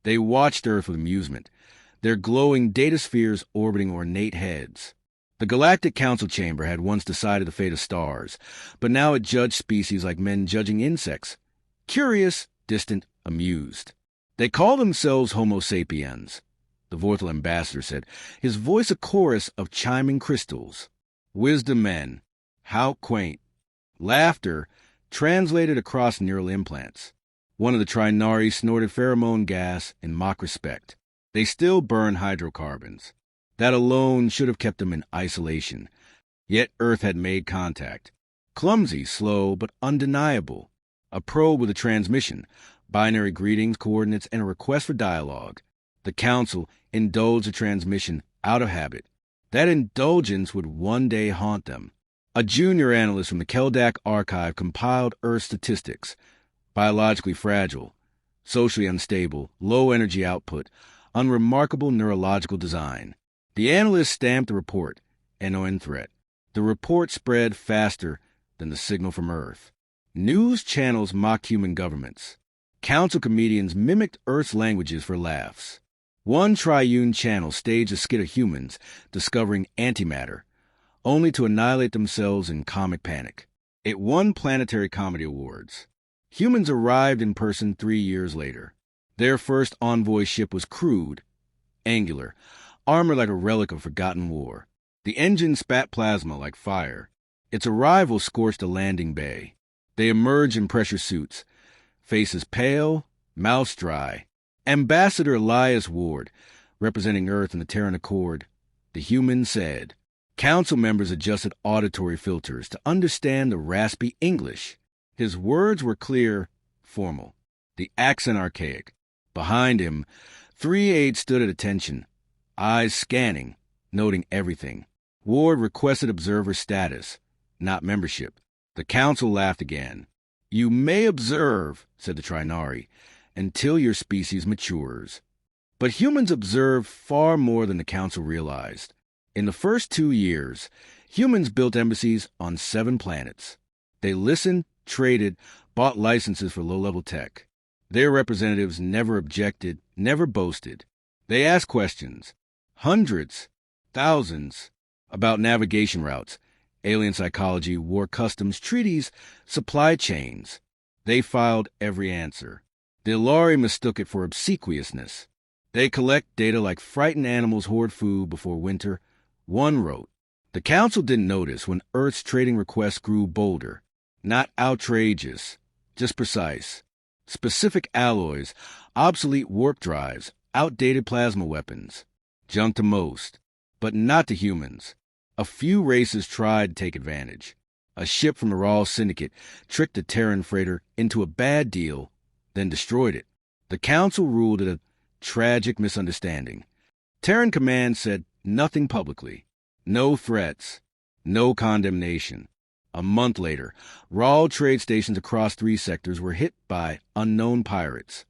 They watched Earth with amusement, their glowing data spheres orbiting ornate heads. The Galactic Council Chamber had once decided the fate of stars, but now it judged species like men judging insects. Curious, distant, amused. They call themselves Homo sapiens, the Vorthal ambassador said, his voice a chorus of chiming crystals. Wisdom men. How quaint. Laughter translated across neural implants. One of the Trinari snorted pheromone gas in mock respect. They still burn hydrocarbons. That alone should have kept them in isolation. Yet Earth had made contact. Clumsy, slow, but undeniable. A probe with a transmission, binary greetings, coordinates, and a request for dialogue. The Council indulged the transmission out of habit. That indulgence would one day haunt them. A junior analyst from the Keldak archive compiled Earth statistics. Biologically fragile, socially unstable, low energy output, unremarkable neurological design. The analyst stamped the report, NON threat. The report spread faster than the signal from Earth. News channels mocked human governments. Council comedians mimicked Earth's languages for laughs. One triune channel staged a skit of humans discovering antimatter, only to annihilate themselves in comic panic. It won Planetary Comedy Awards. Humans arrived in person 3 years later. Their first envoy ship was crude, angular, armored like a relic of forgotten war. The engine spat plasma like fire. Its arrival scorched a landing bay. They emerged in pressure suits, faces pale, mouths dry. Ambassador Elias Ward, representing Earth in the Terran Accord, the human said. Council members adjusted auditory filters to understand the raspy English. His words were clear, formal, the accent archaic. Behind him, 3 aides stood at attention, eyes scanning, noting everything. Ward requested observer status, not membership. The Council laughed again. You may observe, said the Trinari, until your species matures. But humans observed far more than the Council realized. In the first 2 years, humans built embassies on 7 planets. They listened, traded, bought licenses for low-level tech. Their representatives never objected, never boasted. They asked questions, hundreds, thousands, about navigation routes, alien psychology, war customs, treaties, supply chains. They filed every answer. The Ilari mistook it for obsequiousness. They collect data like frightened animals hoard food before winter. One wrote, the Council didn't notice when Earth's trading requests grew bolder. Not outrageous, just precise. Specific alloys, obsolete warp drives, outdated plasma weapons. Junk to most, but not to humans. A few races tried to take advantage. A ship from the Raw Syndicate tricked a Terran freighter into a bad deal, then destroyed it. The Council ruled it a tragic misunderstanding. Terran Command said nothing publicly. No threats. No condemnation. A month later, Raw trade stations across 3 sectors were hit by unknown pirates.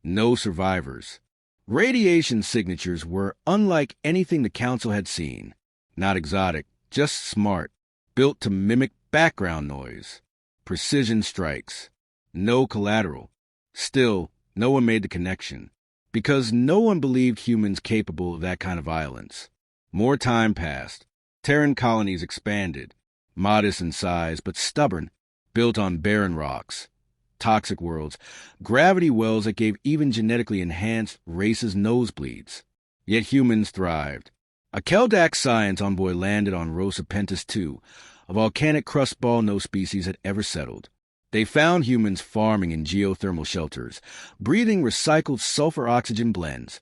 No survivors. Radiation signatures were unlike anything the Council had seen. Not exotic, just smart, built to mimic background noise. Precision strikes. No collateral. Still, no one made the connection, because no one believed humans capable of that kind of violence. More time passed. Terran colonies expanded, modest in size but stubborn, built on barren rocks. Toxic worlds, gravity wells that gave even genetically enhanced races nosebleeds. Yet humans thrived. A Keldak science envoy landed on Rosa Pentus II, a volcanic crust ball no species had ever settled. They found humans farming in geothermal shelters, breathing recycled sulfur-oxygen blends,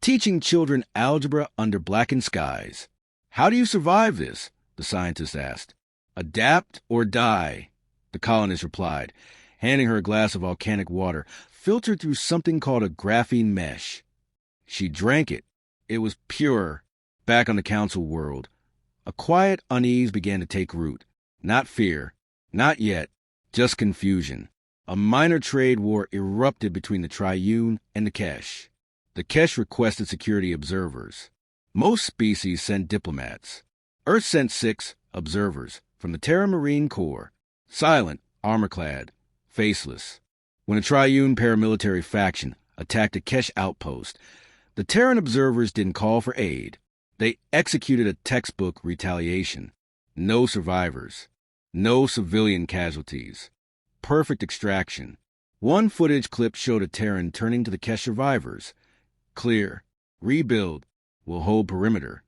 teaching children algebra under blackened skies. How do you survive this? The scientist asked. Adapt or die, the colonist replied, handing her a glass of volcanic water, filtered through something called a graphene mesh. She drank it. It was pure. Back on the Council world, a quiet unease began to take root. Not fear. Not yet. Just confusion. A minor trade war erupted between the Triune and the Kesh. The Kesh requested security observers. Most species sent diplomats. Earth sent 6 observers from the Terra Marine Corps. Silent, armor-clad, faceless. When a Triune paramilitary faction, attacked a Kesh outpost. The Terran observers didn't call for aid. They executed a textbook retaliation. No survivors. No civilian casualties. Perfect extraction. One footage clip showed a Terran turning to the Kesh survivors. Clear. Rebuild. We'll hold perimeter.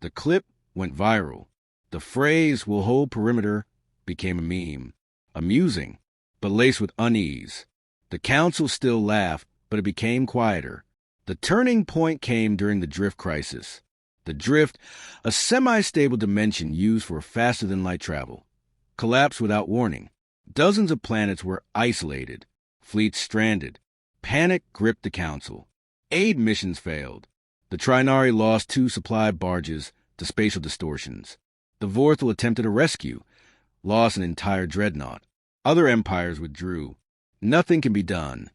The clip went viral. The phrase, "we'll hold perimeter," became a meme. Amusing, but laced with unease. The council still laughed, but it became quieter. The turning point came during the drift crisis. The drift, a semi-stable dimension used for faster-than-light travel, collapsed without warning. Dozens of planets were isolated, fleets stranded. Panic gripped the council. Aid missions failed. The Trinari lost 2 supply barges to spatial distortions. The Vorthal attempted a rescue, lost an entire dreadnought. Other empires withdrew. Nothing can be done.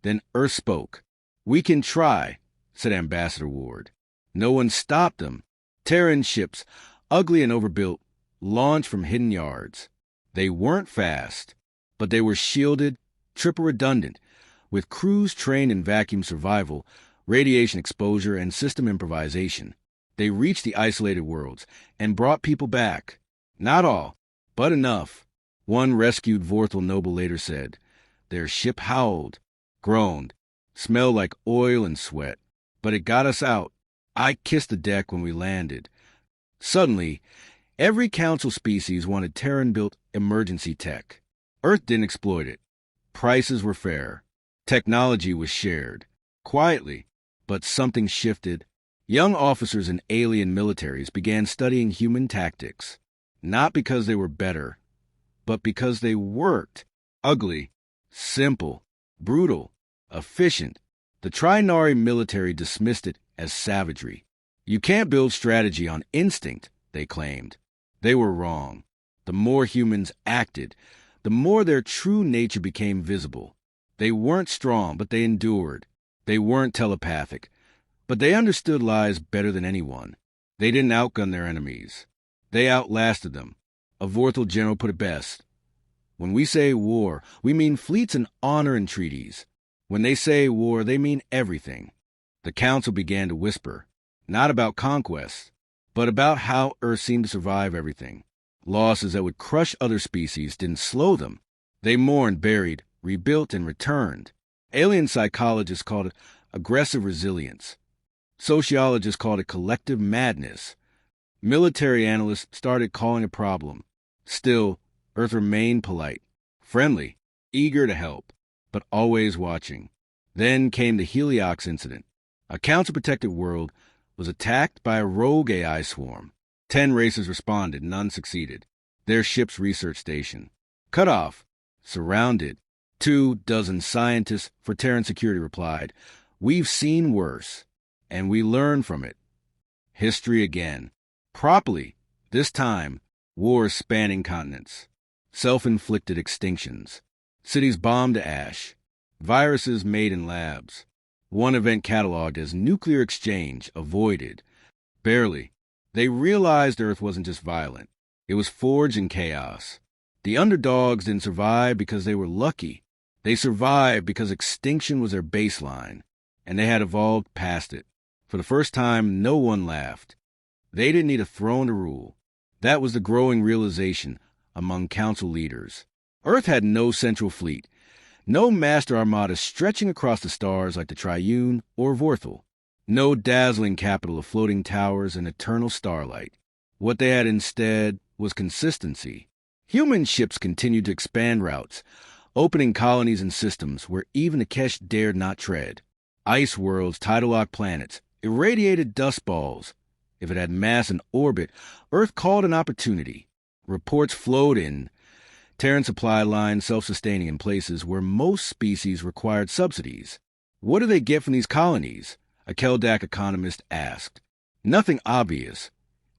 Then Earth spoke. "We can try," said Ambassador Ward. No one stopped them. Terran ships, ugly and overbuilt, launched from hidden yards. They weren't fast, but they were shielded, triple redundant, with crews trained in vacuum survival, radiation exposure, and system improvisation. They reached the isolated worlds and brought people back. Not all, but enough. One rescued Vorthal noble later said. Their ship howled, groaned, smelled like oil and sweat. But it got us out. I kissed the deck when we landed. Suddenly, every council species wanted Terran-built emergency tech. Earth didn't exploit it. Prices were fair. Technology was shared. Quietly, but something shifted. Young officers in alien militaries began studying human tactics. Not because they were better, but because they worked. Ugly, simple, brutal, efficient. The Trinari military dismissed it as savagery. You can't build strategy on instinct, they claimed. They were wrong. The more humans acted, the more their true nature became visible. They weren't strong, but they endured. They weren't telepathic, but they understood lies better than anyone. They didn't outgun their enemies. They outlasted them. A Vorthal general put it best. When we say war, we mean fleets and honor and treaties. When they say war, they mean everything. The council began to whisper, not about conquest, but about how Earth seemed to survive everything. Losses that would crush other species didn't slow them. They mourned, buried, rebuilt, and returned. Alien psychologists called it aggressive resilience. Sociologists called it collective madness. Military analysts started calling it a problem. Still, Earth remained polite, friendly, eager to help, but always watching. Then came the Heliox incident. A council-protected world was attacked by a rogue AI swarm. 10 races responded, none succeeded. Their ship's research station. Cut off. Surrounded. 24 scientists for Terran security replied, "We've seen worse, and we learn from it." History again. Properly, this time, wars spanning continents. Self-inflicted extinctions. Cities bombed to ash. Viruses made in labs. One event cataloged as nuclear exchange avoided. Barely. They realized Earth wasn't just violent. It was forged in chaos. The underdogs didn't survive because they were lucky. They survived because extinction was their baseline, and they had evolved past it. For the first time, no one laughed. They didn't need a throne to rule. That was the growing realization among council leaders. Earth had no central fleet, no master armada stretching across the stars like the Triune or Vorthal, no dazzling capital of floating towers and eternal starlight. What they had instead was consistency. Human ships continued to expand routes, opening colonies and systems where even the Kesh dared not tread. Ice worlds, tidal lock planets, irradiated dust balls. If it had mass and orbit, Earth called an opportunity. Reports flowed in. Terran supply lines self-sustaining in places where most species required subsidies. What do they get from these colonies? A Keldak economist asked. Nothing obvious,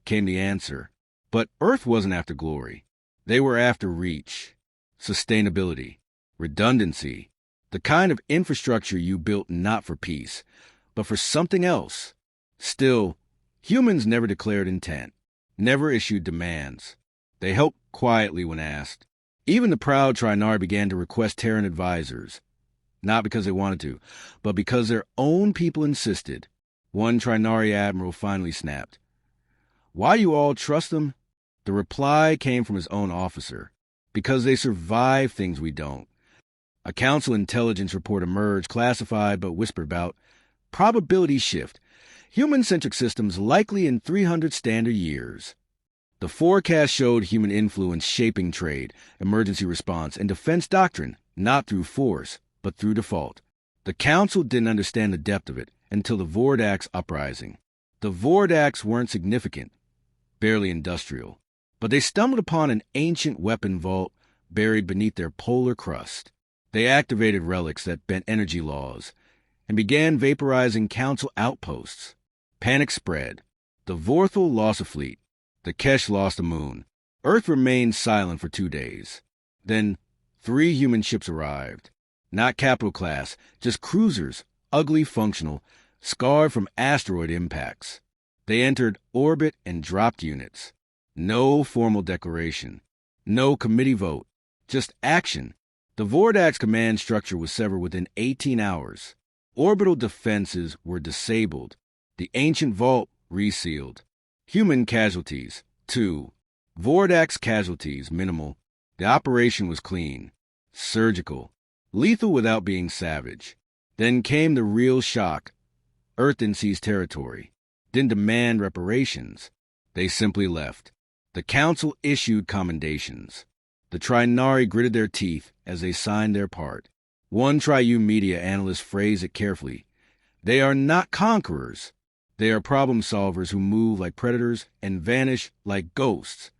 came the answer. But Earth wasn't after glory. They were after reach, sustainability, redundancy, the kind of infrastructure you built not for peace, but for something else. Still, humans never declared intent, never issued demands. They helped quietly when asked. Even the proud Trinari began to request Terran advisors. not because they wanted to, but because their own people insisted. One Trinari admiral finally snapped. "Why do you all trust them?" The reply came from his own officer. "Because they survive things we don't." A council intelligence report emerged, classified but whispered about probability shift. Human-centric systems likely in 300 standard years. The forecast showed human influence shaping trade, emergency response, and defense doctrine, not through force, but through default. The council didn't understand the depth of it until the Vordax uprising. The Vordax weren't significant, barely industrial, but they stumbled upon an ancient weapon vault buried beneath their polar crust. They activated relics that bent energy laws and began vaporizing council outposts. Panic spread. The Vorthal lost a fleet. The Kesh lost a moon. Earth remained silent for 2 days. Then 3 human ships arrived. Not capital class, just cruisers, ugly functional, scarred from asteroid impacts. They entered orbit and dropped units. No formal declaration. No committee vote. Just action. The Vordax command structure was severed within 18 hours. Orbital defenses were disabled. The ancient vault resealed. Human casualties, 2. Vordax casualties, minimal. The operation was clean. Surgical. Lethal without being savage. Then came the real shock. Earth didn't seize territory. Didn't demand reparations. They simply left. The council issued commendations. The Trinari gritted their teeth as they signed their part. One Triune media analyst phrased it carefully. "They are not conquerors. They are problem solvers who move like predators and vanish like ghosts."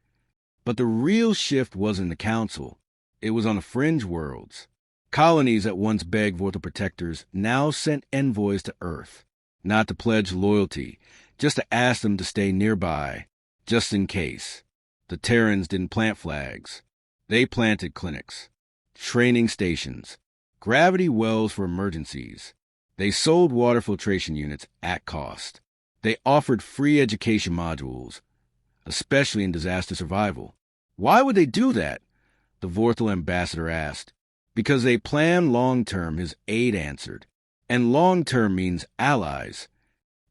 But the real shift wasn't in the council. It was on the fringe worlds. Colonies that once begged Vorthal protectors now sent envoys to Earth, not to pledge loyalty, just to ask them to stay nearby, just in case. The Terrans didn't plant flags. They planted clinics, training stations, gravity wells for emergencies. They sold water filtration units at cost. They offered free education modules, especially in disaster survival. Why would they do that? The Vorthal ambassador asked. Because they plan long-term, his aide answered. And long-term means allies.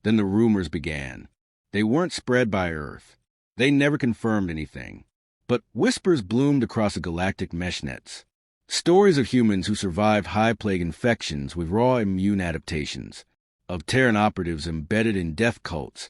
Then the rumors began. They weren't spread by Earth. They never confirmed anything. But whispers bloomed across the galactic mesh nets. Stories of humans who survived high plague infections with raw immune adaptations, of Terran operatives embedded in death cults,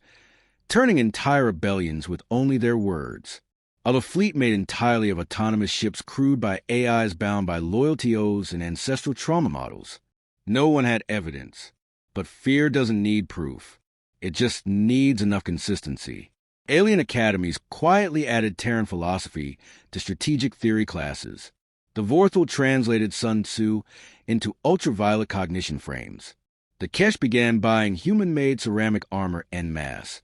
turning entire rebellions with only their words, of a fleet made entirely of autonomous ships crewed by AIs bound by loyalty oaths and ancestral trauma models. No one had evidence, but fear doesn't need proof. It just needs enough consistency. Alien academies quietly added Terran philosophy to strategic theory classes. The Vorthal translated Sun Tzu into ultraviolet cognition frames. The Kesh began buying human-made ceramic armor en masse,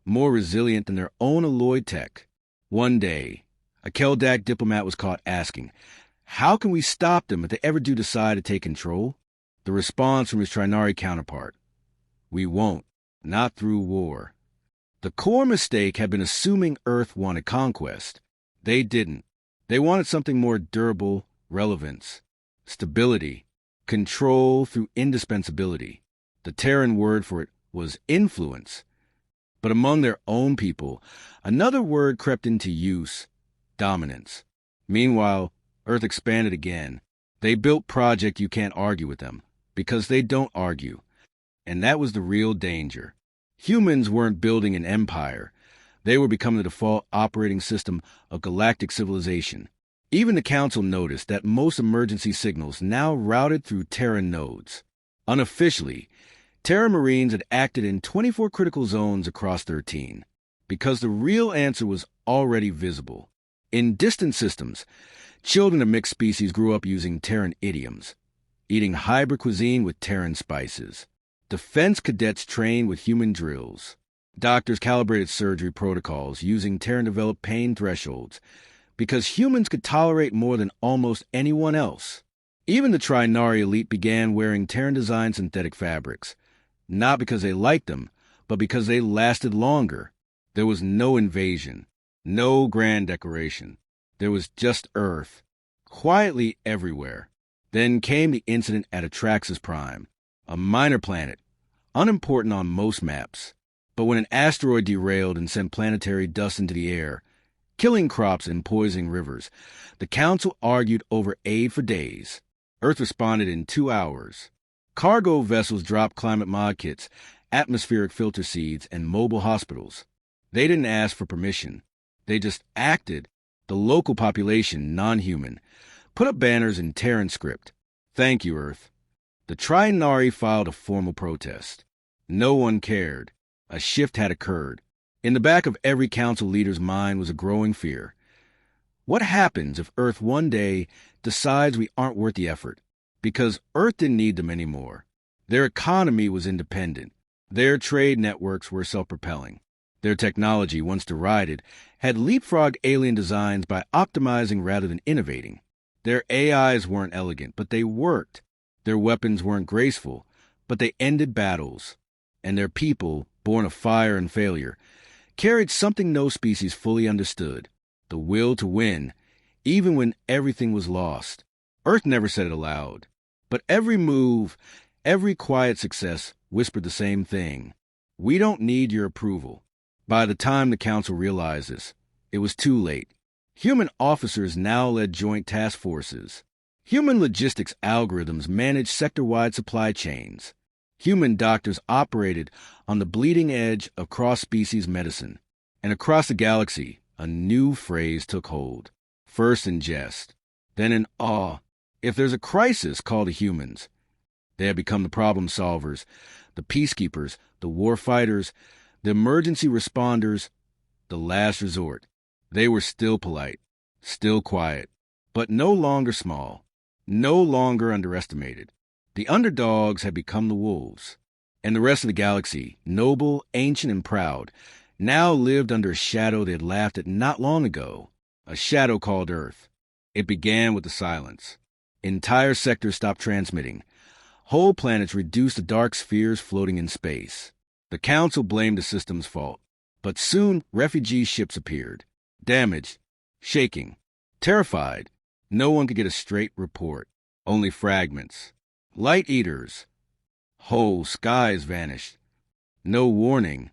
more resilient than their own alloy tech. One day, a Keldak diplomat was caught asking, how can we stop them if they ever do decide to take control? The response from his Trinari counterpart, we won't, not through war. The core mistake had been assuming Earth wanted conquest. They didn't. They wanted something more durable, relevance, stability, control through indispensability. The Terran word for it was influence. But among their own people, another word crept into use, dominance. Meanwhile, Earth expanded again. They built Project You Can't Argue with them, because they don't argue. And that was the real danger. Humans weren't building an empire. They were becoming the default operating system of galactic civilization. Even the Council noticed that most emergency signals now routed through Terran nodes. Unofficially, Terran Marines had acted in 24 critical zones across 13, because the real answer was already visible. In distant systems, children of mixed species grew up using Terran idioms, eating hybrid cuisine with Terran spices. Defense cadets trained with human drills. Doctors calibrated surgery protocols using Terran-developed pain thresholds, because humans could tolerate more than almost anyone else. Even the Trinari elite began wearing Terran-designed synthetic fabrics, not because they liked them, but because they lasted longer. There was no invasion, no grand declaration. There was just Earth, quietly everywhere. Then came the incident at Atraxas Prime, a minor planet, unimportant on most maps. But when an asteroid derailed and sent planetary dust into the air, killing crops and poisoning rivers, the Council argued over aid for days. Earth responded in 2 hours. Cargo vessels dropped climate mod kits, atmospheric filter seeds, and mobile hospitals. They didn't ask for permission. They just acted. The local population, non-human, put up banners in Terran script. Thank you, Earth. The Trinari filed a formal protest. No one cared. A shift had occurred. In the back of every council leader's mind was a growing fear. What happens if Earth one day decides we aren't worth the effort? Because Earth didn't need them anymore. Their economy was independent. Their trade networks were self-propelling. Their technology, once derided, had leapfrogged alien designs by optimizing rather than innovating. Their AIs weren't elegant, but they worked. Their weapons weren't graceful, but they ended battles. And their people, born of fire and failure, carried something no species fully understood: the will to win, even when everything was lost. Earth never said it aloud, but every move, every quiet success whispered the same thing: we don't need your approval. By the time the Council realized this, it was too late. Human officers now led joint task forces. Human logistics algorithms managed sector-wide supply chains. Human doctors operated on the bleeding edge of cross-species medicine. And across the galaxy, a new phrase took hold. First in jest, then in awe. If there's a crisis, call the humans. They had become the problem solvers, the peacekeepers, the war fighters, the emergency responders, the last resort. They were still polite, still quiet, but no longer small, no longer underestimated. The underdogs had become the wolves, and the rest of the galaxy, noble, ancient, and proud, now lived under a shadow they had laughed at not long ago, a shadow called Earth. It began with the silence. Entire sectors stopped transmitting. Whole planets reduced to dark spheres floating in space. The Council blamed the system's fault, but soon refugee ships appeared, damaged, shaking, terrified. No one could get a straight report, only fragments. Light eaters. Whole skies vanished. No warning.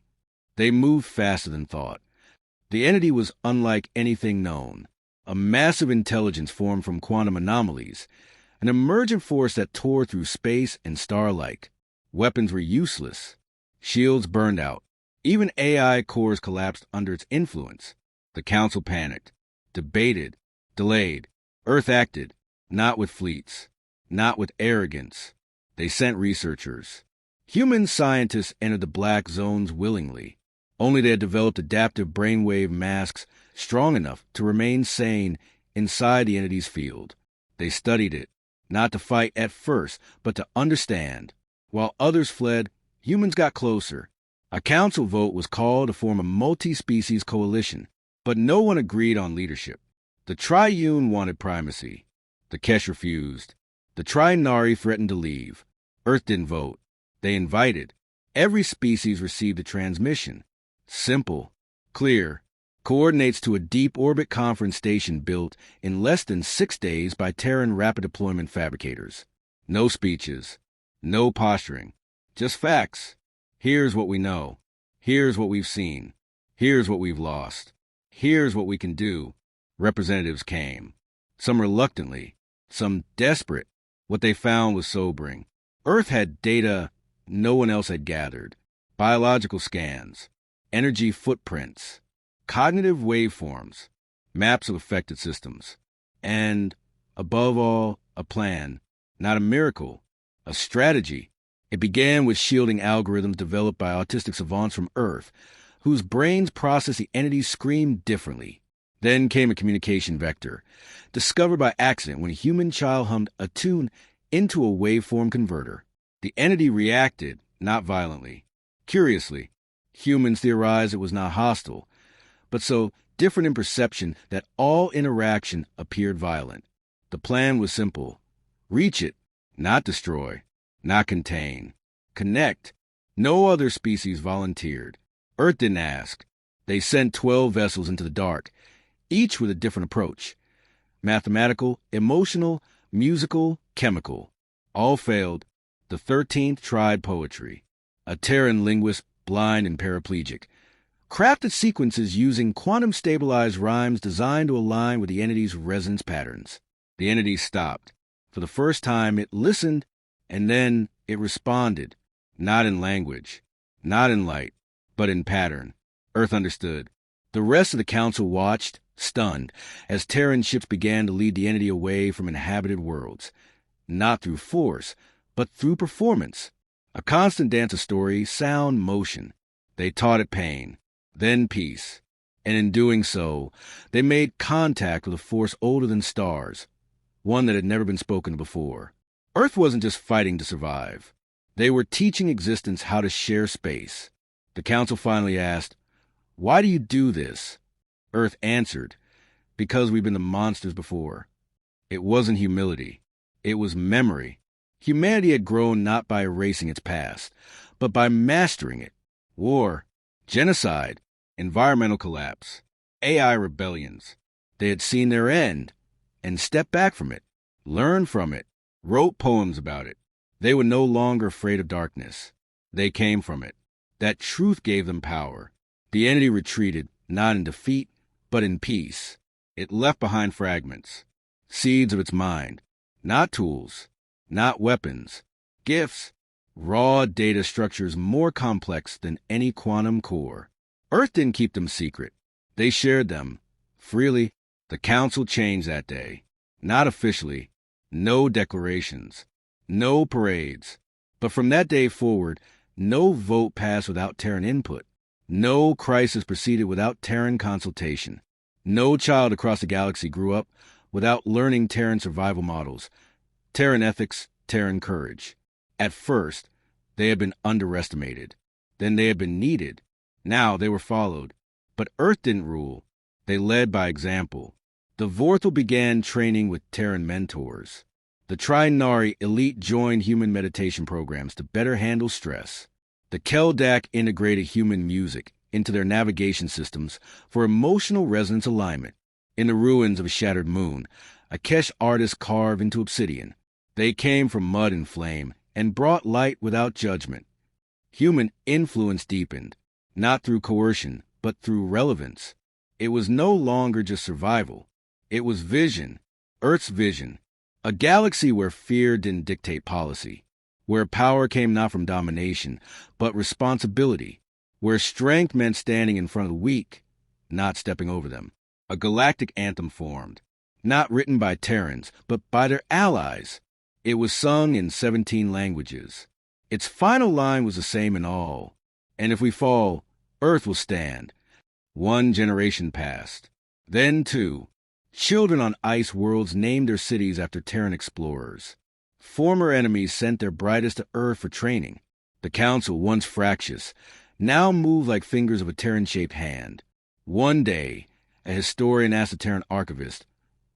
They moved faster than thought. The entity was unlike anything known. A massive intelligence formed from quantum anomalies, an emergent force that tore through space and star-like. Weapons were useless. Shields burned out. Even AI cores collapsed under its influence. The Council panicked, debated, delayed. Earth acted, not with fleets, not with arrogance. They sent researchers. Human scientists entered the black zones willingly. Only they had developed adaptive brainwave masks strong enough to remain sane inside the entity's field. They studied it, not to fight at first, but to understand. While others fled, humans got closer. A council vote was called to form a multi-species coalition, but no one agreed on leadership. The Triune wanted primacy. The Kesh refused. The Trinari threatened to leave. Earth didn't vote. They invited. Every species received a transmission. Simple, clear, coordinates to a deep orbit conference station built in less than 6 days by Terran rapid deployment fabricators. No speeches, no posturing, just facts. Here's what we know. Here's what we've seen. Here's what we've lost. Here's what we can do. Representatives came. Some reluctantly, some desperate. What they found was sobering. Earth had data no one else had gathered. Biological scans, energy footprints, cognitive waveforms, maps of affected systems, and, above all, a plan, not a miracle, a strategy. It began with shielding algorithms developed by autistic savants from Earth, whose brains process the entity's scream differently. Then came a communication vector, discovered by accident when a human child hummed a tune into a waveform converter. The entity reacted, not violently. Curiously, humans theorized it was not hostile, but so different in perception that all interaction appeared violent. The plan was simple. Reach it, not destroy, not contain. Connect. No other species volunteered. Earth didn't ask. They sent 12 vessels into the dark, each with a different approach. Mathematical, emotional, musical, chemical. All failed. The 13th tried poetry. A Terran linguist, blind and paraplegic, crafted sequences using quantum-stabilized rhymes designed to align with the entity's resonance patterns. The entity stopped. For the first time, it listened, and then it responded, not in language, not in light, but in pattern. Earth understood. The rest of the council watched, stunned, as Terran ships began to lead the entity away from inhabited worlds, not through force, but through performance. A constant dance of story, sound, motion. They taught it pain, then peace, and in doing so, they made contact with a force older than stars, one that had never been spoken before. Earth wasn't just fighting to survive. They were teaching existence how to share space. The council finally asked, "Why do you do this?" Earth answered, "Because we've been the monsters before." It wasn't humility. It was memory. Humanity had grown not by erasing its past, but by mastering it. War, genocide, environmental collapse, AI rebellions. They had seen their end and stepped back from it, learned from it, wrote poems about it. They were no longer afraid of darkness. They came from it. That truth gave them power. The entity retreated, not in defeat, but in peace. It left behind fragments, seeds of its mind, not tools, not weapons, gifts, raw data structures more complex than any quantum core. Earth didn't keep them secret. They shared them, freely. The council changed that day. Not officially. No declarations. No parades. But from that day forward, no vote passed without Terran input. No crisis proceeded without Terran consultation. No child across the galaxy grew up without learning Terran survival models, Terran ethics, Terran courage. At first, they had been underestimated. Then they had been needed. Now they were followed. But Earth didn't rule. They led by example. The Vorthal began training with Terran mentors. The Trinari elite joined human meditation programs to better handle stress. The Keldak integrated human music into their navigation systems for emotional resonance alignment. In the ruins of a shattered moon, Akesh artists carved into obsidian. They came from mud and flame and brought light without judgment. Human influence deepened, not through coercion, but through relevance. It was no longer just survival. It was vision, Earth's vision. A galaxy where fear didn't dictate policy, where power came not from domination, but responsibility, where strength meant standing in front of the weak, not stepping over them. A galactic anthem formed, not written by Terrans, but by their allies. It was sung in 17 languages. Its final line was the same in all. And if we fall, Earth will stand. One generation passed. Then two. Children on ice worlds named their cities after Terran explorers. Former enemies sent their brightest to Earth for training. The Council, once fractious, now moved like fingers of a Terran-shaped hand. One day, a historian asked a Terran archivist,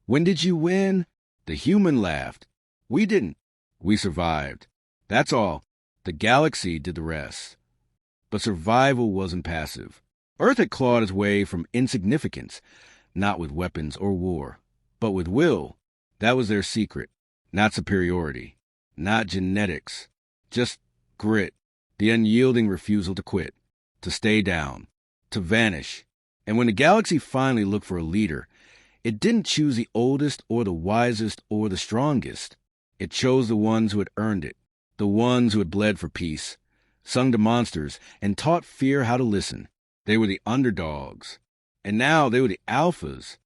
"When did you win?" The human laughed. "We didn't. We survived. That's all. The galaxy did the rest." But survival wasn't passive. Earth had clawed its way from insignificance, not with weapons or war, but with will. That was their secret. Not superiority, not genetics, just grit, the unyielding refusal to quit, to stay down, to vanish. And when the galaxy finally looked for a leader, it didn't choose the oldest or the wisest or the strongest. It chose the ones who had earned it, the ones who had bled for peace, sung to monsters, and taught fear how to listen. They were the underdogs. And now they were the alphas,